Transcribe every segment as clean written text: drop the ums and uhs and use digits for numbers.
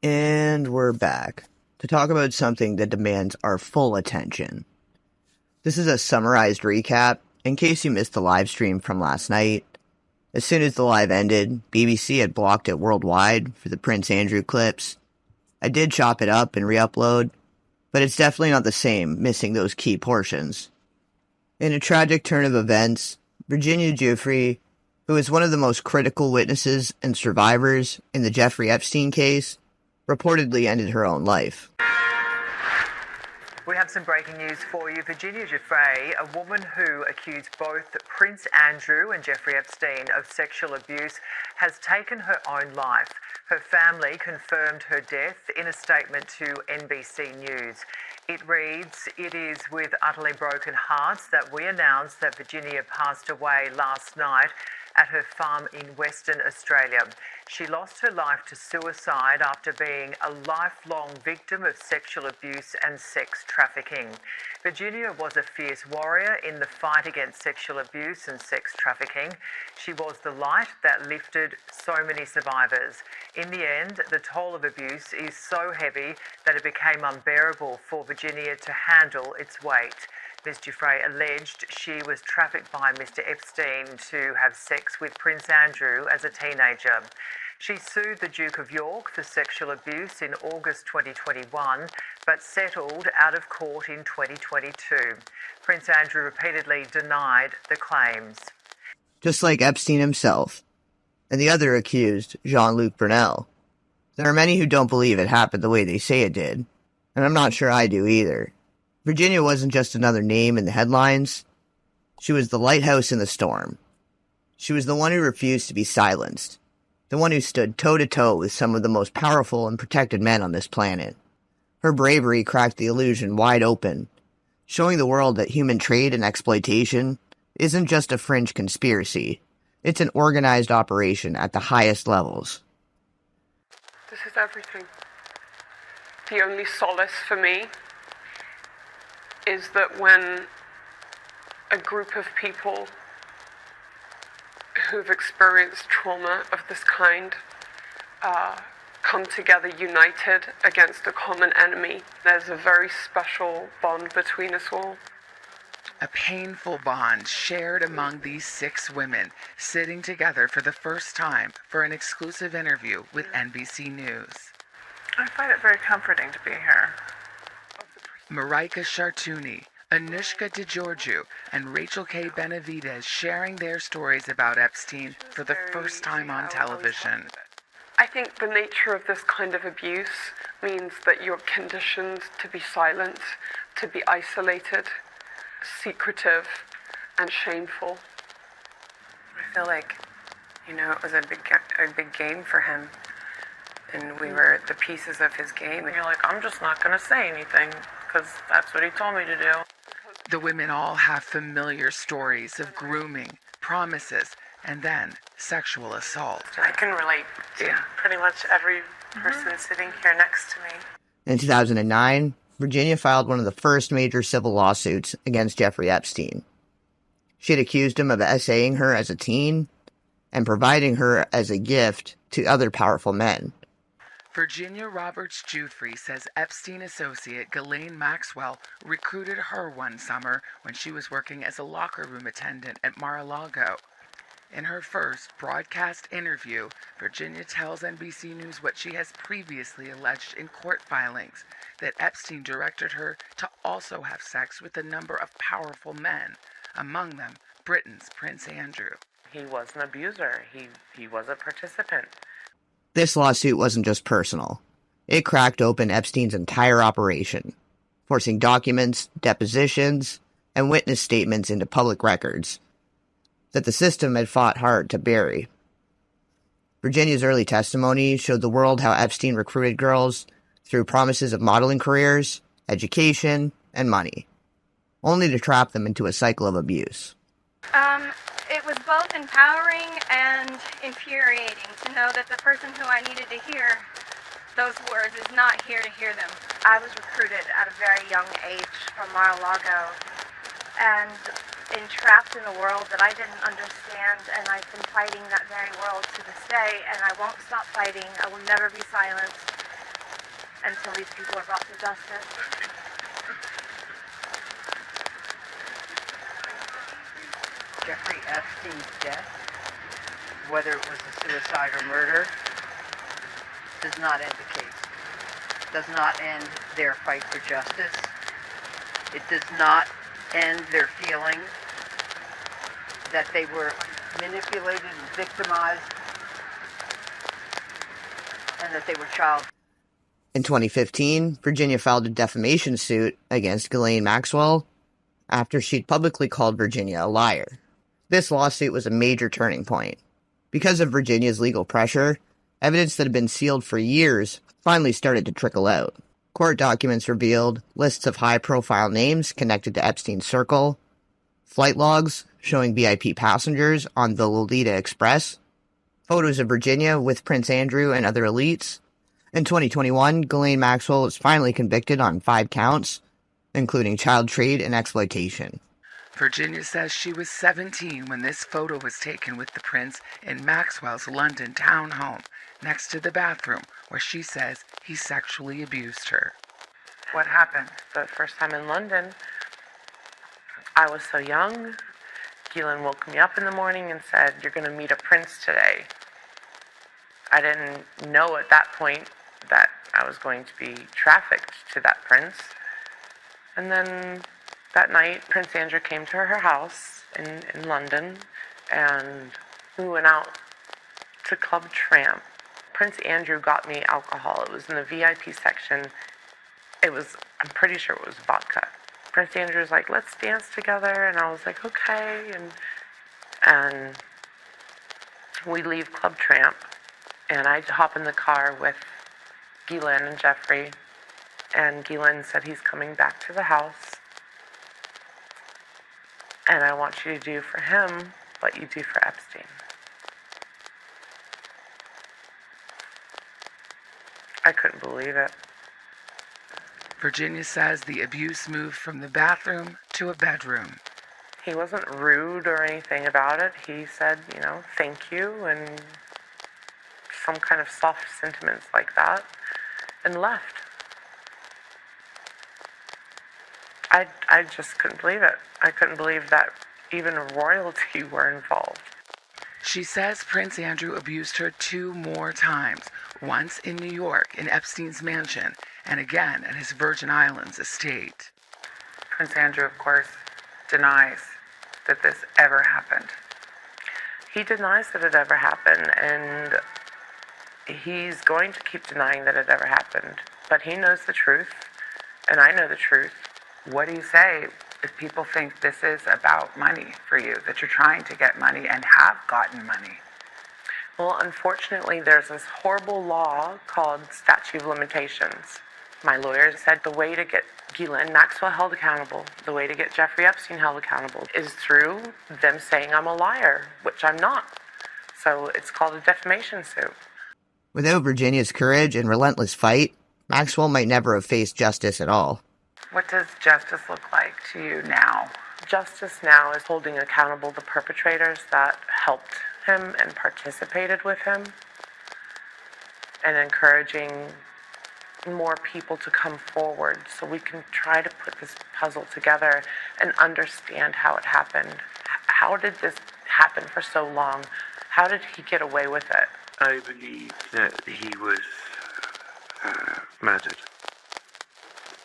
And we're back to talk about something that demands our full attention. This is a summarized recap in case you missed the live stream from last night. As soon as the live ended, BBC had blocked it worldwide for the Prince Andrew clips. I did chop it up and re-upload, but it's definitely not the same, missing those key portions. In a tragic turn of events, Virginia Giuffre, who is one of the most critical witnesses and survivors in the Jeffrey Epstein case, reportedly ended her own life. We have some breaking news for you. Virginia Giuffre, a woman who accused both Prince Andrew and Jeffrey Epstein of sexual abuse, has taken her own life. Her family confirmed her death in a statement to NBC News. It reads, "It is with utterly broken hearts that we announce that Virginia passed away last night at her farm in Western Australia. She lost her life to suicide after being a lifelong victim of sexual abuse and sex trafficking. Virginia was a fierce warrior in the fight against sexual abuse and sex trafficking. She was the light that lifted so many survivors. In the end, the toll of abuse is so heavy that it became unbearable for Virginia to handle its weight." Ms. Giuffre alleged she was trafficked by Mr. Epstein to have sex with Prince Andrew as a teenager. She sued the Duke of York for sexual abuse in August 2021, but settled out of court in 2022. Prince Andrew repeatedly denied the claims. Just like Epstein himself, and the other accused, Jean-Luc Brunel. There are many who don't believe it happened the way they say it did, and I'm not sure I do either. Virginia wasn't just another name in the headlines. She was the lighthouse in the storm. She was the one who refused to be silenced. The one who stood toe-to-toe with some of the most powerful and protected men on this planet. Her bravery cracked the illusion wide open, showing the world that human trade and exploitation isn't just a fringe conspiracy. It's an organized operation at the highest levels. This is everything. The only solace for me is that when a group of people who've experienced trauma of this kind come together united against a common enemy, there's a very special bond between us all. A painful bond shared among these 6 women sitting together for the first time for an exclusive interview with NBC News. I find it very comforting to be here. Marika Chartouni, Anushka DeGiorgio, and Rachel K. Benavidez sharing their stories about Epstein for the first time on television. I think the nature of this kind of abuse means that you're conditioned to be silent, to be isolated, secretive, and shameful. I feel like, it was a big game for him. And we were the pieces of his game. And you're like, I'm just not going to say anything because that's what he told me to do. The women all have familiar stories of grooming, promises, and then sexual assault. I can relate to pretty much every person sitting here next to me. In 2009, Virginia filed one of the first major civil lawsuits against Jeffrey Epstein. She had accused him of essaying her as a teen and providing her as a gift to other powerful men. Virginia Roberts Giuffre says Epstein associate Ghislaine Maxwell recruited her one summer when she was working as a locker room attendant at Mar-a-Lago. In her first broadcast interview, Virginia tells NBC News what she has previously alleged in court filings, that Epstein directed her to also have sex with a number of powerful men, among them Britain's Prince Andrew. He was an abuser. He was a participant. This lawsuit wasn't just personal. It cracked open Epstein's entire operation, forcing documents, depositions, and witness statements into public records that the system had fought hard to bury. Virginia's early testimony showed the world how Epstein recruited girls through promises of modeling careers, education, and money, only to trap them into a cycle of abuse. It was both empowering and infuriating to know that the person who I needed to hear those words is not here to hear them. I was recruited at a very young age from Mar-a-Lago and entrapped in a world that I didn't understand, and I've been fighting that very world to this day, and I won't stop fighting. I will never be silenced. until these people are brought to justice. Jeffrey Epstein's death, whether it was a suicide or murder, does not end the case. Does not end their fight for justice. It does not end their feeling that they were manipulated and victimized and that they were child. In 2015, Virginia filed a defamation suit against Ghislaine Maxwell after she'd publicly called Virginia a liar. This lawsuit was a major turning point. Because of Virginia's legal pressure, evidence that had been sealed for years finally started to trickle out. Court documents revealed lists of high-profile names connected to Epstein's circle, flight logs showing VIP passengers on the Lolita Express, photos of Virginia with Prince Andrew and other elites. In 2021, Ghislaine Maxwell was finally convicted on 5 counts, including child trade and exploitation. Virginia says she was 17 when this photo was taken with the prince in Maxwell's London townhome, next to the bathroom where she says he sexually abused her. What happened? The first time in London, I was so young. Ghislaine woke me up in the morning and said, "You're going to meet a prince today." I didn't know at that point that I was going to be trafficked to that prince. And then that night, Prince Andrew came to her house in London, and we went out to Club Tramp. Prince Andrew got me alcohol. It was in the VIP section. I'm pretty sure it was vodka. Prince Andrew was like, "Let's dance together," and I was like, "Okay," and we leave Club Tramp, and I hop in the car with Ghislaine and Jeffrey, and Ghislaine said he's coming back to the house, and I want you to do for him what you do for Epstein. I couldn't believe it. Virginia says the abuse moved from the bathroom to a bedroom. He wasn't rude or anything about it. He said, thank you, and some kind of soft sentiments like that, and left. I just couldn't believe it. I couldn't believe that even royalty were involved. She says Prince Andrew abused her 2 more times, once in New York in Epstein's mansion, and again at his Virgin Islands estate. Prince Andrew, of course, denies that this ever happened. He denies that it ever happened, and he's going to keep denying that it ever happened. But he knows the truth, and I know the truth. What do you say if people think this is about money for you, that you're trying to get money and have gotten money? Well, unfortunately, there's this horrible law called statute of limitations. My lawyer said the way to get Ghislaine Maxwell held accountable, the way to get Jeffrey Epstein held accountable, is through them saying I'm a liar, which I'm not. So it's called a defamation suit. Without Virginia's courage and relentless fight, Maxwell might never have faced justice at all. What does justice look like to you now? Justice now is holding accountable the perpetrators that helped him and participated with him, and encouraging more people to come forward so we can try to put this puzzle together and understand how it happened. How did this happen for so long? How did he get away with it? I believe that he was murdered.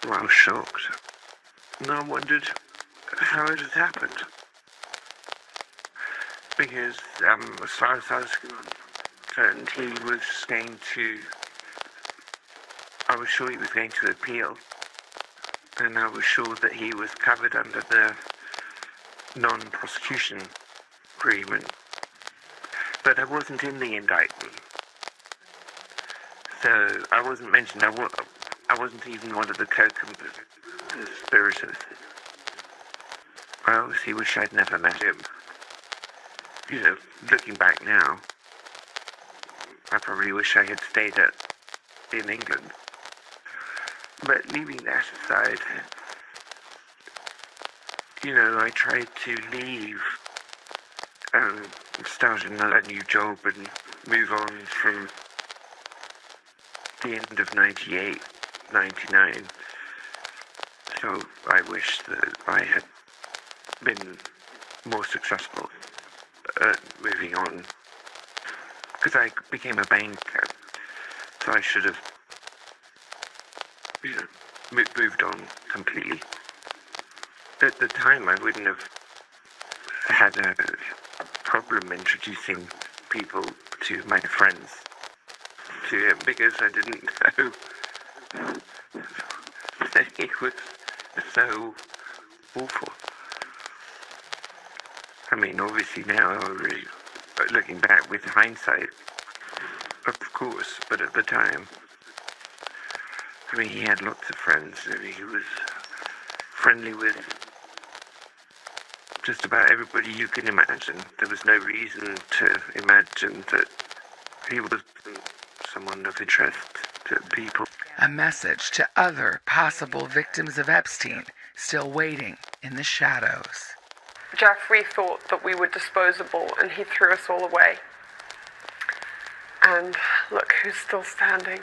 Well, I was shocked. And I wondered how it had happened. Because, as far as I was concerned, I was sure he was going to appeal. And I was sure that he was covered under the non-prosecution agreement. But I wasn't in the indictment. So I wasn't mentioned. I wasn't even one of the co-conspirators. I obviously wish I'd never met him. Looking back now, I probably wish I had stayed in England. But leaving that aside, I tried to leave and start a new job and move on from the end of '98 99. So I wish that I had been more successful at moving on. Because I became a banker, so I should have, moved on completely. At the time, I wouldn't have had a problem introducing people to my friends to him because I didn't know that he was so awful. I mean, obviously now, looking back with hindsight, of course, but at the time, I mean, he had lots of friends. I mean, he was friendly with just about everybody you can imagine. There was no reason to imagine that he was someone of interest to people. A message to other possible victims of Epstein still waiting in the shadows. Jeffrey thought that we were disposable and he threw us all away. And look who's still standing.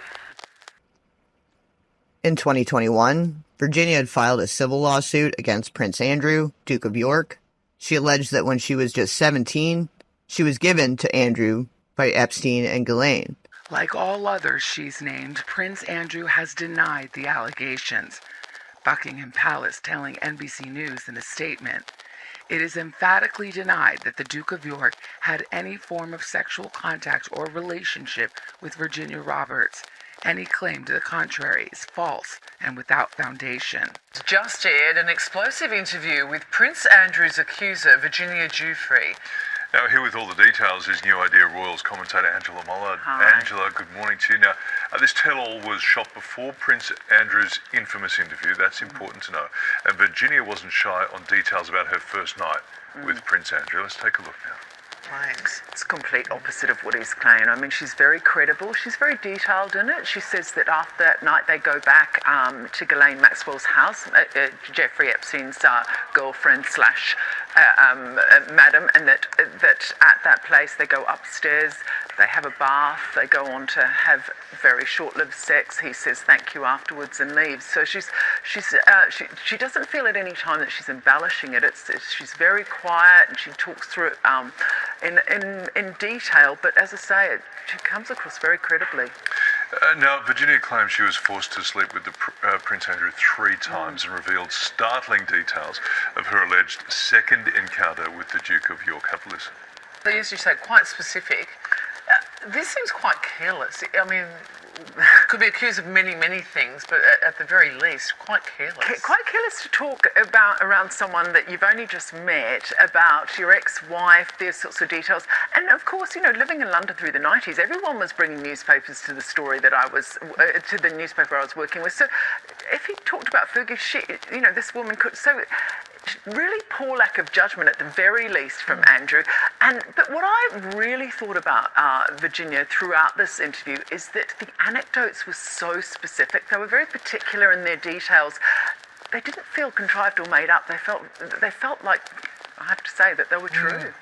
In 2021, Virginia had filed a civil lawsuit against Prince Andrew, Duke of York. She alleged that when she was just 17, she was given to Andrew by Epstein and Ghislaine. Like all others she's named, Prince Andrew has denied the allegations. Buckingham Palace telling NBC News in a statement, "It is emphatically denied that the Duke of York had any form of sexual contact or relationship with Virginia Roberts. Any claim to the contrary is false and without foundation." Just aired an explosive interview with Prince Andrew's accuser, Virginia Giuffre. Now, here with all the details is New Idea Royals commentator Angela Mollard. Hi. Angela, good morning to you. Now, this tell-all was shot before Prince Andrew's infamous interview. That's important to know. And Virginia wasn't shy on details about her first night with Prince Andrew. Let's take a look now. It's complete opposite of what he's claiming. I mean, she's very credible. She's very detailed in it. She says that after that night they go back to Ghislaine Maxwell's house, Jeffrey Epstein's girlfriend slash madam, and that at that place they go upstairs, they have a bath, they go on to have very short-lived sex. He says thank you afterwards and leaves. So she doesn't feel at any time that she's embellishing it. She's very quiet and she talks through it in detail. But as I say, she comes across very credibly. Now, Virginia claims she was forced to sleep with Prince Andrew 3 times and revealed startling details of her alleged second encounter with the Duke of York. Have a listen. As you say, quite specific. This seems quite careless. I mean, could be accused of many, many things, but at the very least, quite careless. Quite careless to talk around someone that you've only just met, about your ex-wife, these sorts of details. And of course, living in London through the 90s, everyone was bringing newspapers to the story that to the newspaper I was working with. So if he talked about Fergie, this woman could, so really poor lack of judgment at the very least from Andrew. But what I really thought about Virginia throughout this interview is that the anecdotes were so specific. They were very particular in their details. They didn't feel contrived or made up. They felt like, I have to say, that they were true.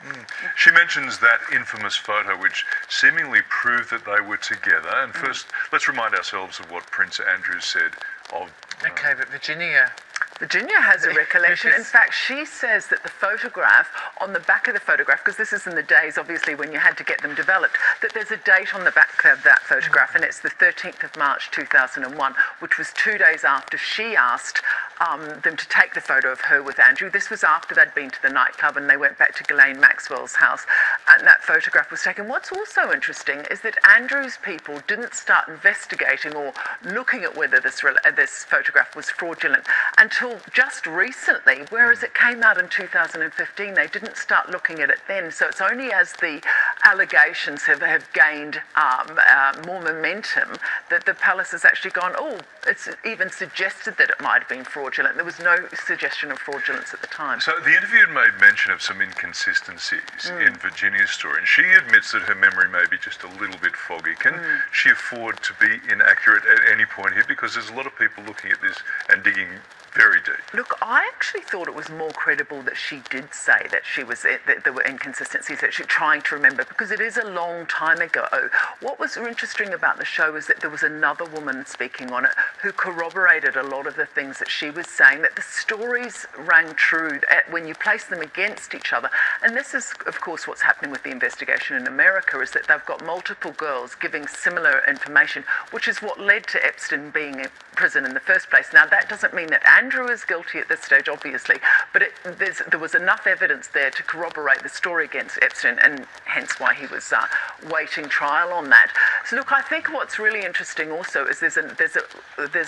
She mentions that infamous photo which seemingly proved that they were together. And first, let's remind ourselves of what Prince Andrew said of... Okay, but Virginia has a recollection. In fact, she says that the photograph, on the back of the photograph, because this is in the days, obviously, when you had to get them developed, that there's a date on the back of that photograph, and it's the 13th of March 2001, which was 2 days after she asked them to take the photo of her with Andrew. This was after they'd been to the nightclub and they went back to Ghislaine Maxwell's house, and that photograph was taken. What's also interesting is that Andrew's people didn't start investigating or looking at whether this photograph was fraudulent until just recently, whereas it came out in 2015. They didn't start looking at it then. So it's only as the allegations have gained more momentum that the palace has actually gone, it's even suggested that it might have been fraudulent. fraudulent. There was no suggestion of fraudulence at the time. So the interview made mention of some inconsistencies in Virginia's story, and she admits that her memory may be just a little bit foggy. Can she afford to be inaccurate at any point here? Because there's a lot of people looking at this and digging very deep. Look, I actually thought it was more credible that she did say that that there were inconsistencies, that she's trying to remember, because it is a long time ago. What was interesting about the show is that there was another woman speaking on it who corroborated a lot of the things that she was saying, that the stories rang true when you place them against each other. And this is, of course, what's happening with the investigation in America, is that they've got multiple girls giving similar information, which is what led to Epstein being in prison in the first place. Now, that doesn't mean that Andrew is guilty at this stage, obviously, but there was enough evidence there to corroborate the story against Epstein, and hence why he was waiting trial on that. So, look, I think what's really interesting also is there's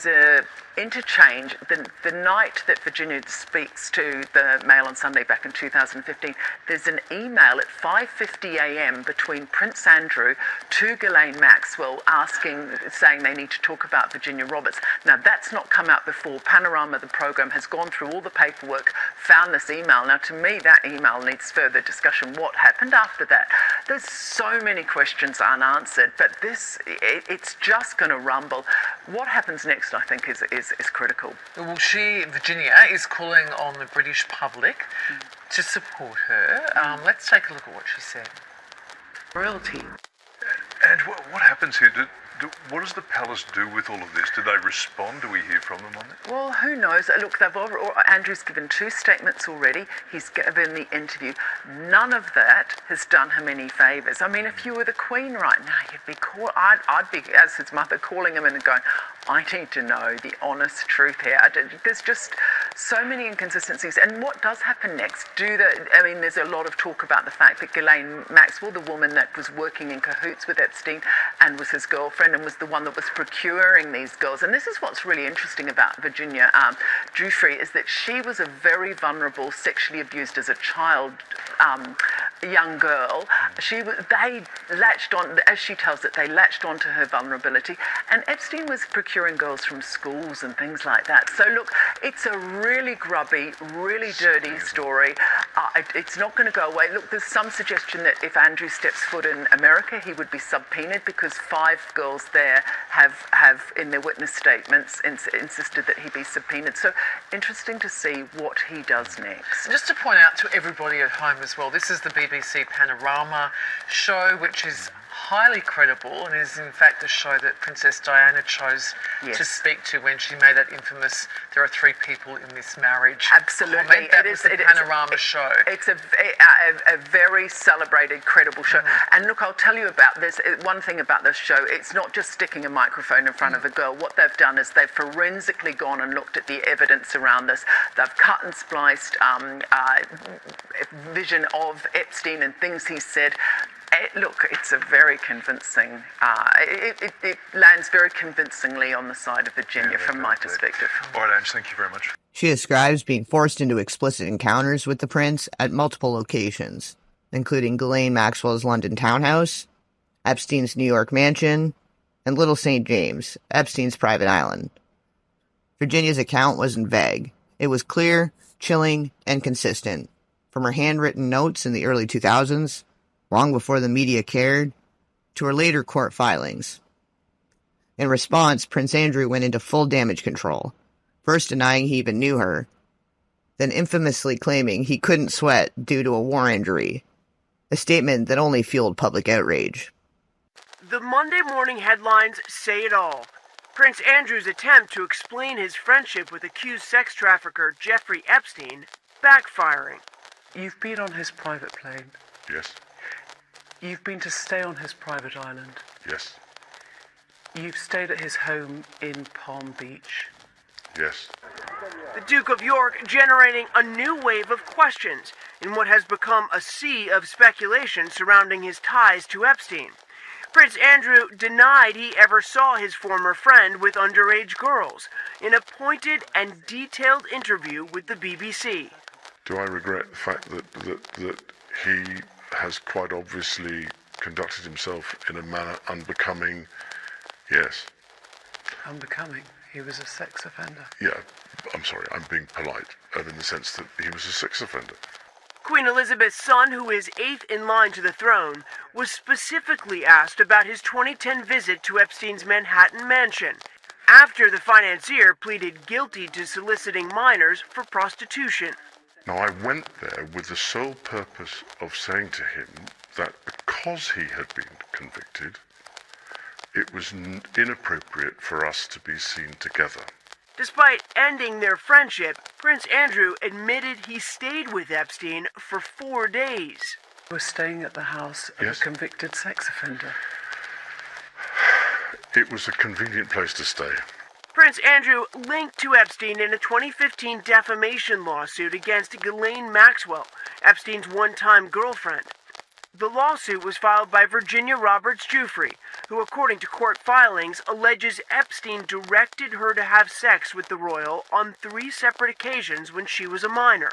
a interchange. The night that Virginia speaks to the Mail on Sunday back in 2015, there's an email at 5:50 a.m. between Prince Andrew to Ghislaine Maxwell saying they need to talk about Virginia Roberts. Now, that's not come out before. Panorama, the program, has gone through all the paperwork, found this email. Now, to me, that email needs further discussion. What happened after that? There's so many questions unanswered, but it's just going to rumble. What happens next, I think, is critical. Well, Virginia, is calling on the British public to support her. Let's take a look at what she said. Royalty. And what happens here? What does the palace do with all of this? Do they respond? Do we hear from them on it? Well, who knows? Look, Andrew's given 2 statements already. He's given the interview. None of that has done him any favours. I mean, if you were the Queen right now, I'd be, as his mother, calling him in and going, I need to know the honest truth here. There's just so many inconsistencies. And what does happen next? There's a lot of talk about the fact that Ghislaine Maxwell, the woman that was working in cahoots with Epstein and was his girlfriend and was the one that was procuring these girls. And this is what's really interesting about Virginia Giuffre, is that she was a very vulnerable, sexually abused as a child, young girl. They latched on, as she tells it, they latched onto her vulnerability. And Epstein was procuring girls from schools and things like that. So look, it's a really grubby, really dirty story. It's not going to go away. Look, there's some suggestion that if Andrew steps foot in America, he would be subpoenaed, because 5 girls there have in their witness statements insisted that he be subpoenaed. So interesting to see what he does next. Just to point out to everybody at home as well, this is the BBC Panorama show, which is highly credible and is in fact the show that Princess Diana chose to speak to when she made that infamous "there are 3 people in this marriage" Absolutely. comment. That was the Panorama show. It's a very celebrated, credible show. And look, I'll tell you about this. One thing about this show, it's not just sticking a microphone in front of a girl. What they've done is they've forensically gone and looked at the evidence around this. They've cut and spliced vision of Epstein and things he said. Look, it's a very convincing, it lands very convincingly on the side of Virginia from my perspective. All right, Ange, thank you very much. She describes being forced into explicit encounters with the prince at multiple locations, including Ghislaine Maxwell's London townhouse, Epstein's New York mansion, and Little St. James, Epstein's private island. Virginia's account wasn't vague. It was clear, chilling, and consistent. From her handwritten notes in the early 2000s, long before the media cared, to her later court filings. In response, Prince Andrew went into full damage control, first denying he even knew her, then infamously claiming he couldn't sweat due to a war injury, a statement that only fueled public outrage. The Monday morning headlines say it all. Prince Andrew's attempt to explain his friendship with accused sex trafficker Jeffrey Epstein backfiring. You've been on his private plane. Yes. You've been to stay on his private island. Yes. You've stayed at his home in Palm Beach. Yes. The Duke of York generating a new wave of questions in what has become a sea of speculation surrounding his ties to Epstein. Prince Andrew denied he ever saw his former friend with underage girls in a pointed and detailed interview with the BBC. Do I regret the fact that he has quite obviously conducted himself in a manner unbecoming? Yes. Unbecoming? He was a sex offender. Yeah, I'm sorry, I'm being polite, in the sense that he was a sex offender. Queen Elizabeth's son, who is 8th in line to the throne, was specifically asked about his 2010 visit to Epstein's Manhattan mansion, after the financier pleaded guilty to soliciting minors for prostitution. Now, I went there with the sole purpose of saying to him that because he had been convicted, it was inappropriate for us to be seen together. Despite ending their friendship, Prince Andrew admitted he stayed with Epstein for 4 days. He was staying at the house of a convicted sex offender. It was a convenient place to stay. Prince Andrew linked to Epstein in a 2015 defamation lawsuit against Ghislaine Maxwell, Epstein's one-time girlfriend. The lawsuit was filed by Virginia Roberts Giuffre, who, according to court filings, alleges Epstein directed her to have sex with the royal on 3 separate occasions when she was a minor.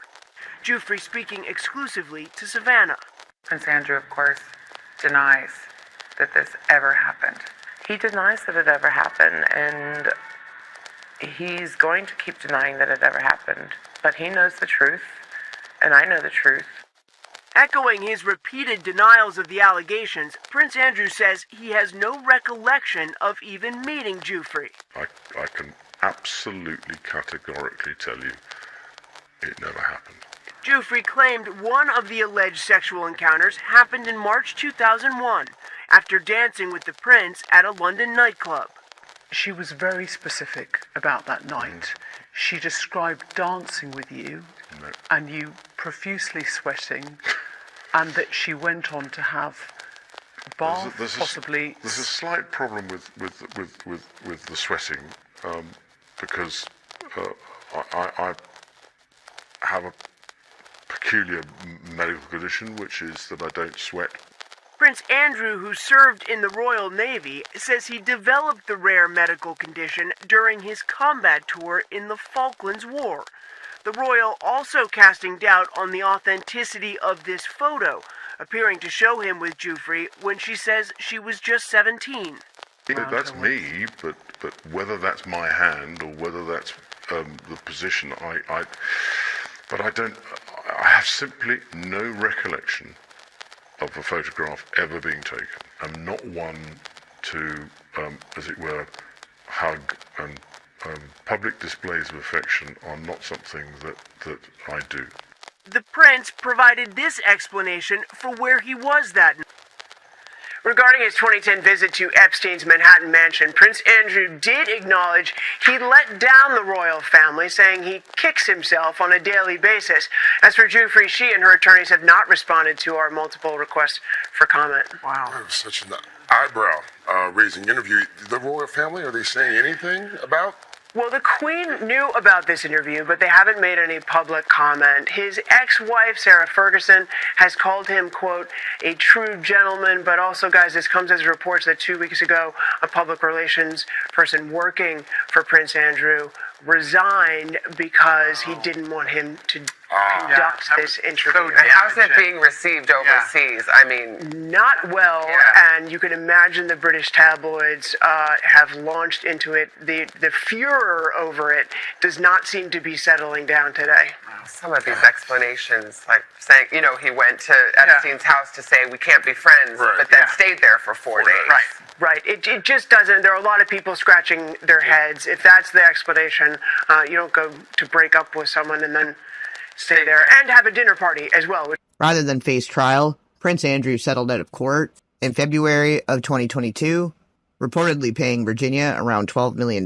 Giuffre speaking exclusively to Savannah. Prince Andrew, of course, denies that this ever happened. He denies that it ever happened, and he's going to keep denying that it ever happened. But he knows the truth, and I know the truth. Echoing his repeated denials of the allegations, Prince Andrew says he has no recollection of even meeting Giuffre. I can absolutely categorically tell you it never happened. Giuffre claimed one of the alleged sexual encounters happened in March 2001, after dancing with the prince at a London nightclub. She was very specific about that night. She described dancing with you and you profusely sweating, and that she went on to have bath, possibly. There's a slight problem with the sweating, because I have a peculiar medical condition, which is that I don't sweat. Prince Andrew, who served in the Royal Navy, says he developed the rare medical condition during his combat tour in the Falklands War. The royal also casting doubt on the authenticity of this photo, appearing to show him with Giuffre when she says she was just 17. That's me, but whether that's my hand or whether that's the position, I have simply no recollection of a photograph ever being taken. I'm not one to, as it were, hug, and public displays of affection are not something that I do. The prince provided this explanation for where he was that night. Regarding his 2010 visit to Epstein's Manhattan mansion, Prince Andrew did acknowledge he let down the royal family, saying he kicks himself on a daily basis. As for Giuffre, she and her attorneys have not responded to our multiple requests for comment. Wow. That was such an eyebrow-raising interview. The royal family, are they saying anything about? Well, the Queen knew about this interview, but they haven't made any public comment. His ex-wife, Sarah Ferguson, has called him, quote, a true gentleman. But also, guys, this comes as reports that 2 weeks ago, a public relations person working for Prince Andrew resigned because he didn't want him to conduct this interview. So how's it being received overseas? I mean, not well, and you can imagine the British tabloids have launched into it. The furor over it does not seem to be settling down today. Some of these explanations, like saying, he went to Epstein's house to say we can't be friends, but then stayed there for 4 days. Right. It just doesn't. There are a lot of people scratching their heads. If that's the explanation, you don't go to break up with someone and then stay there and have a dinner party as well. Rather than face trial, Prince Andrew settled out of court in February of 2022, reportedly paying Virginia around $12 million.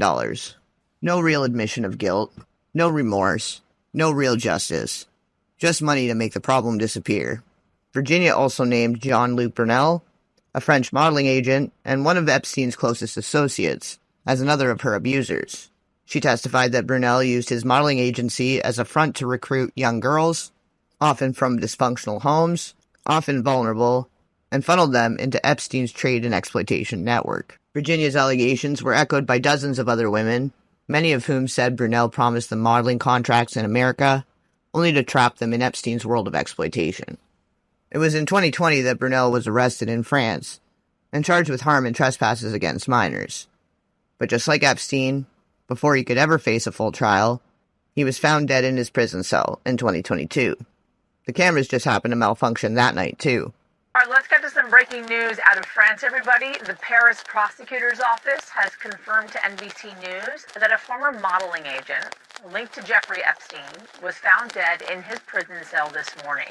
No real admission of guilt, no remorse, no real justice. Just money to make the problem disappear. Virginia also named Jean-Luc Brunel, a French modeling agent and one of Epstein's closest associates, as another of her abusers. She testified that Brunel used his modeling agency as a front to recruit young girls, often from dysfunctional homes, often vulnerable, and funneled them into Epstein's trade and exploitation network. Virginia's allegations were echoed by dozens of other women, many of whom said Brunel promised them modeling contracts in America, only to trap them in Epstein's world of exploitation. It was in 2020 that Brunel was arrested in France and charged with harm and trespasses against minors. But just like Epstein, Before he could ever face a full trial, he was found dead in his prison cell in 2022. The cameras just happened to malfunction that night, too. All right, let's get to some breaking news out of France, everybody. The Paris prosecutor's office has confirmed to NBC News that a former modeling agent linked to Jeffrey Epstein was found dead in his prison cell this morning.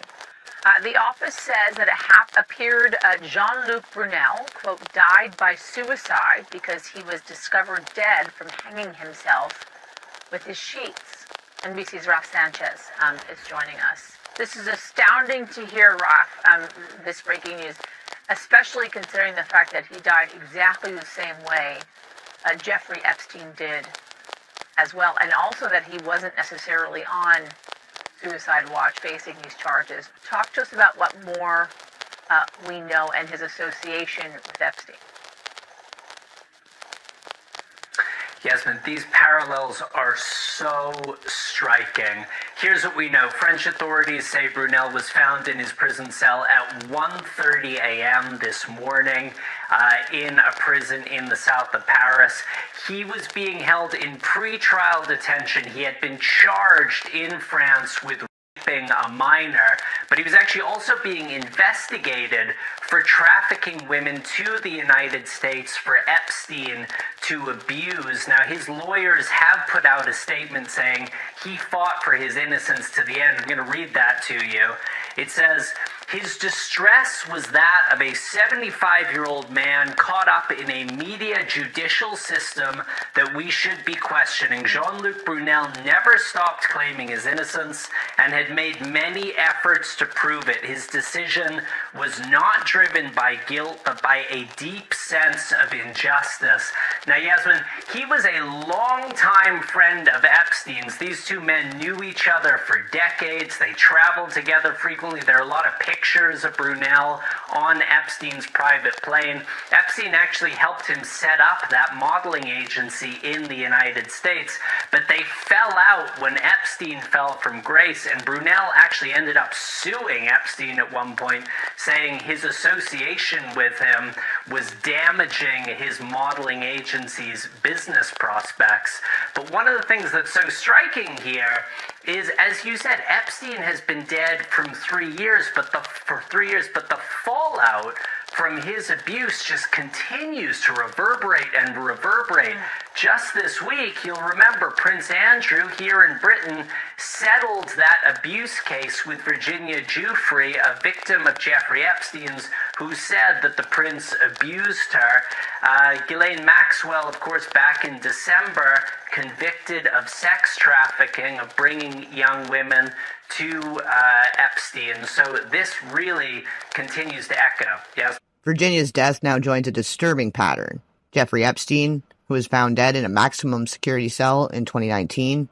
The office says that it appeared Jean-Luc Brunel, quote, died by suicide because he was discovered dead from hanging himself with his sheets. NBC's Raf Sanchez is joining us. This is astounding to hear, Raf, this breaking news, especially considering the fact that he died exactly the same way Jeffrey Epstein did as well, and also that he wasn't necessarily on suicide watch facing these charges. Talk to us about what more we know and his association with Epstein. Yasmin, these parallels are so striking. Here's what we know. French authorities say Brunel was found in his prison cell at 1:30 a.m. this morning in a prison in the south of Paris. He was being held in pre-trial detention. He had been charged in France with raping a minor, but he was actually also being investigated for trafficking women to the United States for Epstein to abuse. Now, his lawyers have put out a statement saying he fought for his innocence to the end. I'm going to read that to you. It says, his distress was that of a 75-year-old man caught up in a media judicial system that we should be questioning. Jean-Luc Brunel never stopped claiming his innocence and had made many efforts to prove it. His decision was not driven by guilt, but by a deep sense of injustice. Now, Yasmin, he was a longtime friend of Epstein's. These two men knew each other for decades. They traveled together frequently. There are a lot of pictures of Brunel on Epstein's private plane. Epstein actually helped him set up that modeling agency in the United States, but they fell out when Epstein fell from grace, and Brunel actually ended up suing Epstein at one point, saying his association with him was damaging his modeling agency's business prospects. But one of the things that's so striking here is, as you said, Epstein has been dead for 3 years, but the fallout from his abuse just continues to reverberate and reverberate. Just this week, you'll remember Prince Andrew here in Britain settled that abuse case with Virginia Giuffre, a victim of Jeffrey Epstein's, who said that the prince abused her. Ghislaine Maxwell, of course, back in December, convicted of sex trafficking, of bringing young women to Epstein. So this really continues to echo. Yes. Virginia's death now joins a disturbing pattern. Jeffrey Epstein, who was found dead in a maximum security cell in 2019,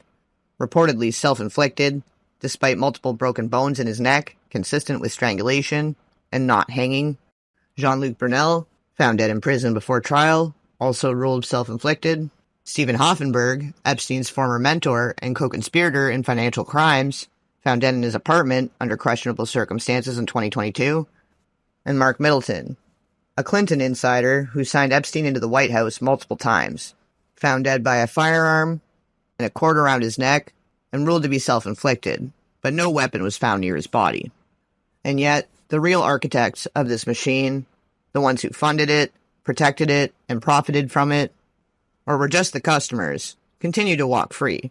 reportedly self-inflicted, despite multiple broken bones in his neck, consistent with strangulation, and not hanging. Jean-Luc Brunel, found dead in prison before trial, also ruled self-inflicted. Stephen Hoffenberg, Epstein's former mentor and co-conspirator in financial crimes, found dead in his apartment under questionable circumstances in 2022. And Mark Middleton, a Clinton insider who signed Epstein into the White House multiple times, found dead by a firearm and a cord around his neck, and ruled to be self-inflicted, but no weapon was found near his body. And yet, the real architects of this machine, the ones who funded it, protected it, and profited from it, or were just the customers, continue to walk free.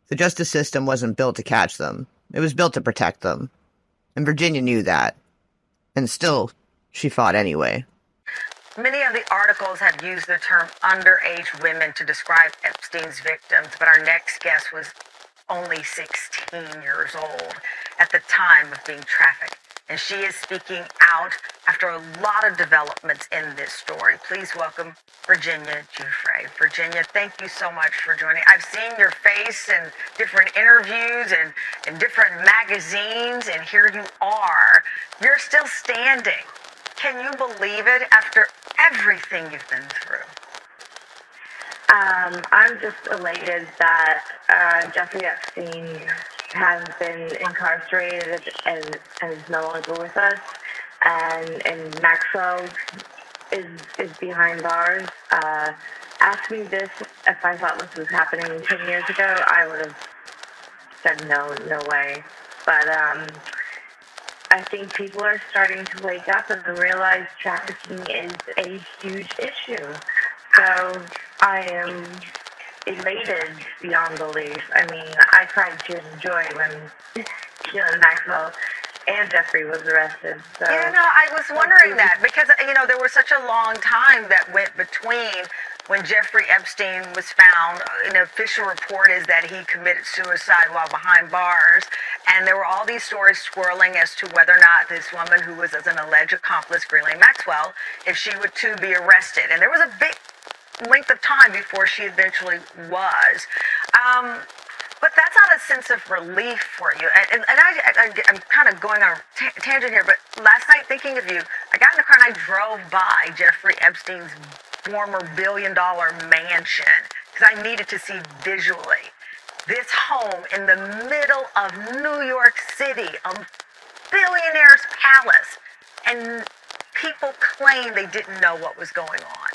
The justice system wasn't built to catch them. It was built to protect them. And Virginia knew that. And still, she fought anyway. Many of the articles have used the term underage women to describe Epstein's victims, but our next guest was only 16 years old at the time of being trafficked. And she is speaking out after a lot of developments in this story. Please welcome Virginia Giuffre. Virginia, thank you so much for joining. I've seen your face in different interviews and in different magazines, and here you are. You're still standing. Can you believe it after everything you've been through? I'm just elated that Jeffrey Epstein has been incarcerated and is no longer with us, and Maxwell is behind bars. asked me this if I thought this was happening 10 years ago, I would have said no, no way. But I think people are starting to wake up and realize trafficking is a huge issue. So I am elated beyond belief. I mean, I cried tears of joy when Ghislaine Maxwell and Jeffrey was arrested. So I was wondering that because, there was such a long time that went between when Jeffrey Epstein was found. An official report is that he committed suicide while behind bars. And there were all these stories swirling as to whether or not this woman who was as an alleged accomplice, Ghislaine Maxwell, if she would too be arrested. And there was a big length of time before she eventually was. But that's not a sense of relief for you. And I'm kind of going on a tangent here, but last night thinking of you, I got in the car and I drove by Jeffrey Epstein's former billion-dollar mansion because I needed to see visually this home in the middle of New York City, a billionaire's palace, and people claim they didn't know what was going on.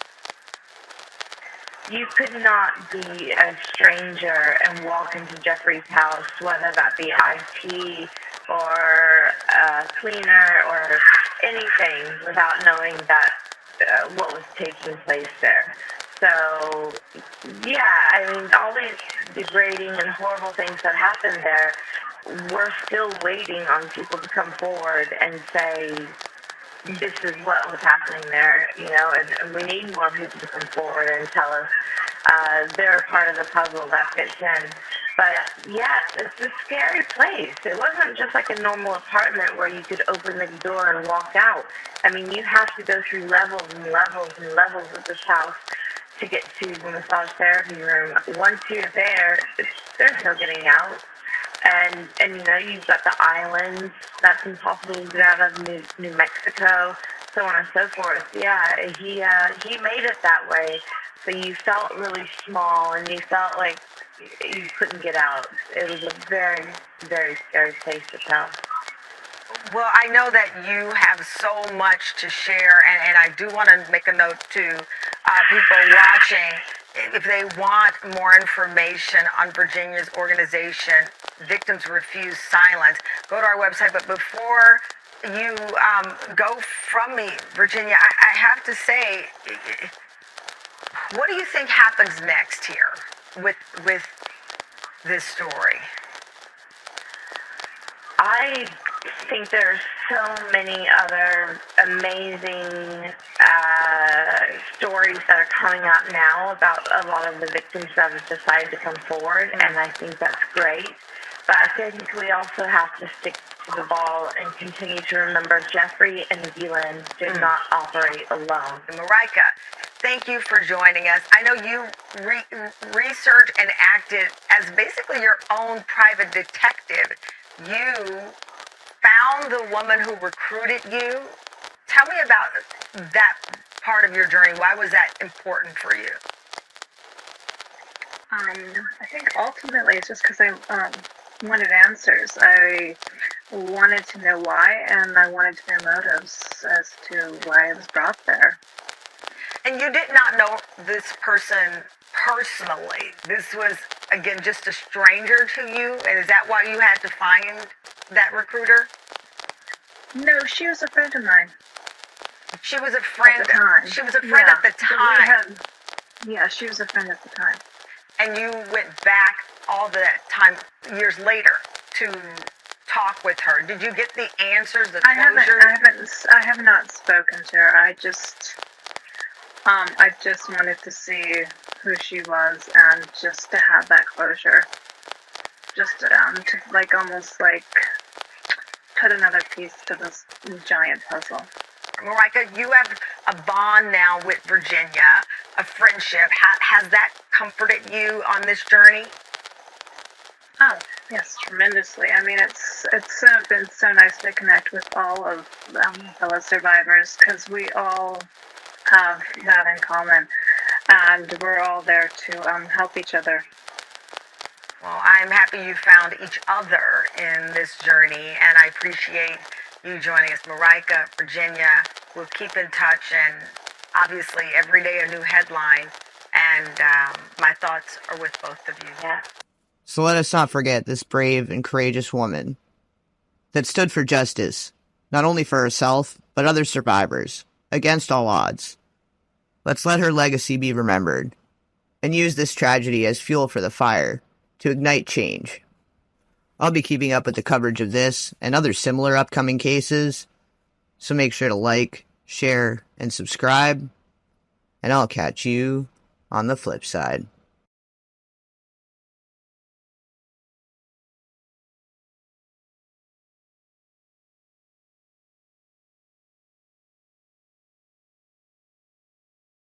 You could not be a stranger and walk into Jeffrey's house, whether that be IT or a cleaner or anything, without knowing that what was taking place there. So, yeah, I mean, all these degrading and horrible things that happened there, we're still waiting on people to come forward and say, this is what was happening there, and we need more people to come forward and tell us they're part of the puzzle that fits in. But yeah, it's a scary place. It wasn't just like a normal apartment where you could open the door and walk out. I mean, you have to go through levels and levels and levels of this house to get to the massage therapy room. Once you're there, there's no getting out. And you've got the islands. That's impossible to get out of New Mexico, so on and so forth. Yeah, he made it that way. So you felt really small, and you felt like you couldn't get out. It was a very, very scary place to tell. Well, I know that you have so much to share, and I do want to make a note to people watching. If they want more information on Virginia's organization, Victims Refuse Silence, go to our website. But before you go from me, Virginia, I have to say, what do you think happens next here with this story? I think there's so many other amazing stories that are coming out now about a lot of the victims that have decided to come forward, and I think that's great. But I think we also have to stick to the ball and continue to remember Jeffrey and Ghislaine did not operate alone. Marika, thank you for joining us. I know you researched and acted as basically your own private detective. You found the woman who recruited you. Tell me about that part of your journey. Why was that important for you? I think ultimately it's just because I wanted answers. I wanted to know why, and I wanted to know motives as to why I was brought there. And you did not know this person personally. This was, again, just a stranger to you? And is that why you had to find that recruiter? No, she was a friend of mine. She was a friend at the time. She was a friend at the time. Yeah, she was a friend at the time. And you went back all that time, years later, to talk with her. Did you get the answers, the closure? I have not spoken to her. I just wanted to see who she was and just to have that closure. Just to almost put another piece to this giant puzzle. Marika, you have a bond now with Virginia, a friendship. Has that comforted you on this journey? Oh, yes, tremendously. I mean, it's been so nice to connect with all of fellow survivors because we all have that in common, and we're all there to help each other. Well, I'm happy you found each other in this journey, and I appreciate you joining us. Marika, Virginia, we'll keep in touch, and obviously every day a new headline, And my thoughts are with both of you. Yeah. So let us not forget this brave and courageous woman that stood for justice, not only for herself, but other survivors, against all odds. Let's let her legacy be remembered, and use this tragedy as fuel for the fire to ignite change. I'll be keeping up with the coverage of this and other similar upcoming cases, so make sure to like, share, and subscribe, and I'll catch you on the flip side.